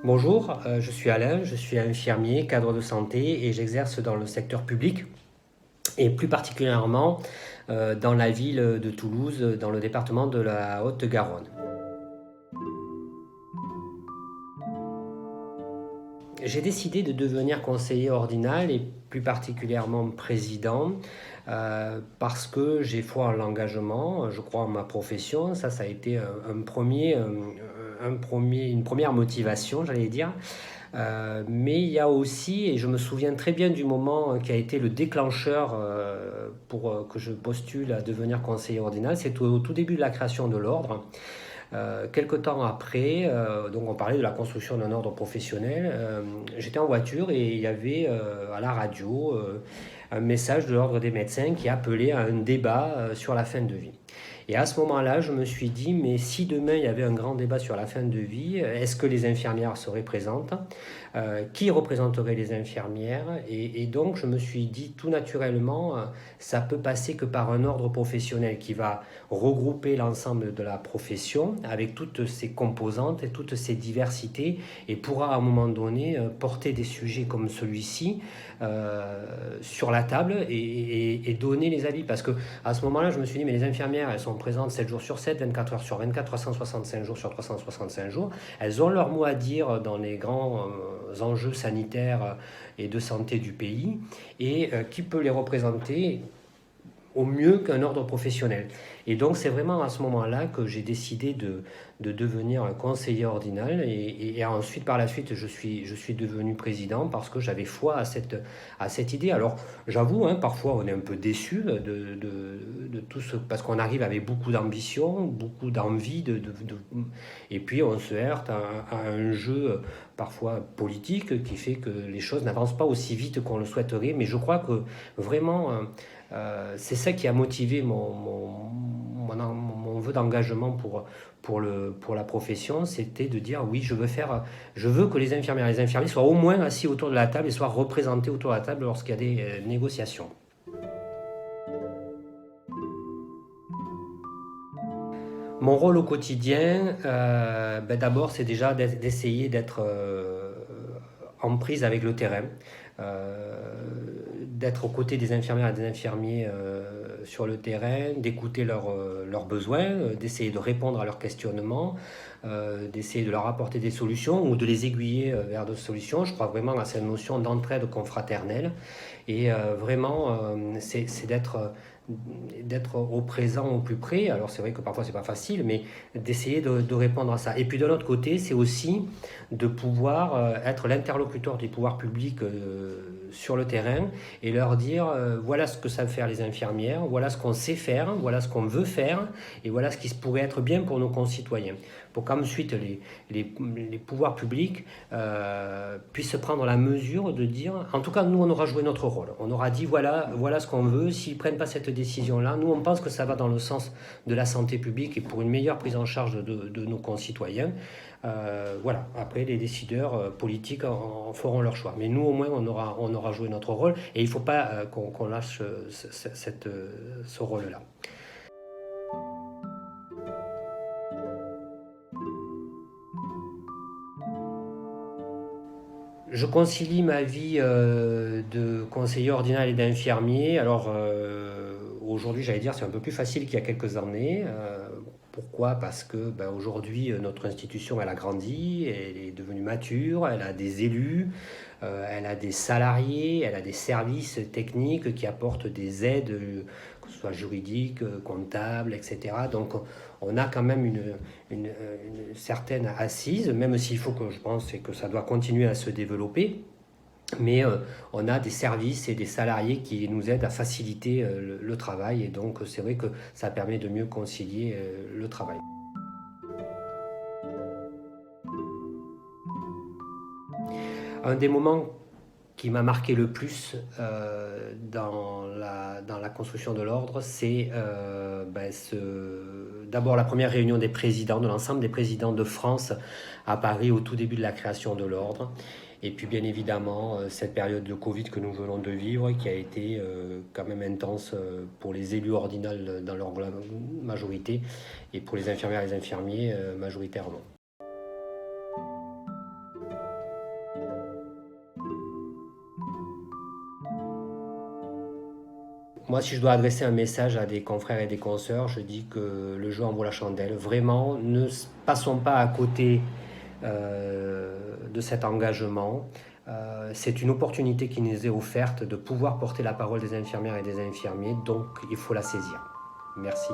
Bonjour, je suis Alain, je suis infirmier, cadre de santé et j'exerce dans le secteur public et plus particulièrement dans la ville de Toulouse, dans le département de la Haute-Garonne. J'ai décidé de devenir conseiller ordinal et plus particulièrement président parce que j'ai foi en l'engagement, je crois en ma profession. Ça a été une première motivation, j'allais dire. Mais il y a aussi, et je me souviens très bien du moment qui a été le déclencheur pour que je postule à devenir conseiller ordinal, c'est au tout début de la création de l'ordre. Quelque temps après, donc on parlait de la construction d'un ordre professionnel, j'étais en voiture et il y avait à la radio un message de l'ordre des médecins qui appelait à un débat sur la fin de vie. Et à ce moment-là, je me suis dit, mais si demain il y avait un grand débat sur la fin de vie, est-ce que les infirmières seraient présentes? Qui représenterait les infirmières? Et donc je me suis dit tout naturellement, ça peut passer que par un ordre professionnel qui va regrouper l'ensemble de la profession avec toutes ses composantes et toutes ses diversités et pourra à un moment donné porter des sujets comme celui-ci sur la table et donner les avis. Parce que à ce moment-là, je me suis dit, mais les infirmières, elles sont présentes 7 jours sur 7, 24 heures sur 24, 365 jours sur 365 jours. Elles ont leur mot à dire dans les grands enjeux sanitaires et de santé du pays. Et qui peut les représenter au mieux qu'un ordre professionnel. Et donc c'est vraiment à ce moment-là que j'ai décidé de devenir un conseiller ordinal et ensuite par la suite je suis devenu président parce que j'avais foi à cette idée. Alors j'avoue, hein, parfois on est un peu déçu de tout ce, parce qu'on arrive avec beaucoup d'ambition, beaucoup d'envie, et puis on se heurte à un jeu parfois politique qui fait que les choses n'avancent pas aussi vite qu'on le souhaiterait, mais je crois que vraiment c'est ça qui a motivé mon vœu d'engagement pour la profession, c'était de dire oui, je veux que les infirmières et les infirmiers soient au moins assis autour de la table et soient représentés autour de la table lorsqu'il y a des négociations. Mon rôle au quotidien, d'abord, c'est déjà d'essayer d'être en prise avec le terrain, euh, d'être aux côtés des infirmières et des infirmiers sur le terrain, d'écouter leurs besoins, d'essayer de répondre à leurs questionnements, d'essayer de leur apporter des solutions ou de les aiguiller vers d'autres solutions. Je crois vraiment à cette notion d'entraide confraternelle et vraiment, c'est d'être au présent, au plus près. Alors c'est vrai que parfois c'est pas facile, mais d'essayer de répondre à ça. Et puis de l'autre côté, c'est aussi de pouvoir être l'interlocuteur des pouvoirs publics sur le terrain et leur dire voilà ce que savent faire les infirmières, voilà ce qu'on sait faire, voilà ce qu'on veut faire et voilà ce qui pourrait être bien pour nos concitoyens. Pour qu'ensuite les pouvoirs publics puissent prendre la mesure de dire, en tout cas nous on aura joué notre rôle, on aura dit voilà ce qu'on veut, s'ils ne prennent pas cette décision-là, nous on pense que ça va dans le sens de la santé publique et pour une meilleure prise en charge de nos concitoyens. Voilà, après les décideurs politiques en feront leur choix. Mais nous au moins on aura joué notre rôle et il ne faut pas qu'on lâche ce rôle-là. Je concilie ma vie de conseiller ordinal et d'infirmier. Alors aujourd'hui, j'allais dire, c'est un peu plus facile qu'il y a quelques années. Pourquoi? Parce que aujourd'hui, notre institution, elle a grandi, elle est devenue mature, elle a des élus, elle a des salariés, elle a des services techniques qui apportent des aides, que ce soit juridiques, comptables, etc. Donc on a quand même une certaine assise, même s'il faut que je pense que ça doit continuer à se développer. Mais on a des services et des salariés qui nous aident à faciliter le travail et donc c'est vrai que ça permet de mieux concilier le travail. Un des moments qui m'a marqué le plus dans la construction de l'ordre, c'est d'abord la première réunion des présidents, de l'ensemble des présidents de France à Paris au tout début de la création de l'ordre. Et puis bien évidemment, cette période de Covid que nous venons de vivre, qui a été quand même intense pour les élus ordinaux dans leur majorité et pour les infirmières et les infirmiers majoritairement. moi, si je dois adresser un message à des confrères et des consoeurs, je dis que le jeu en vaut la chandelle. Vraiment, ne passons pas à côté de cet engagement. C'est une opportunité qui nous est offerte de pouvoir porter la parole des infirmières et des infirmiers, donc il faut la saisir. Merci.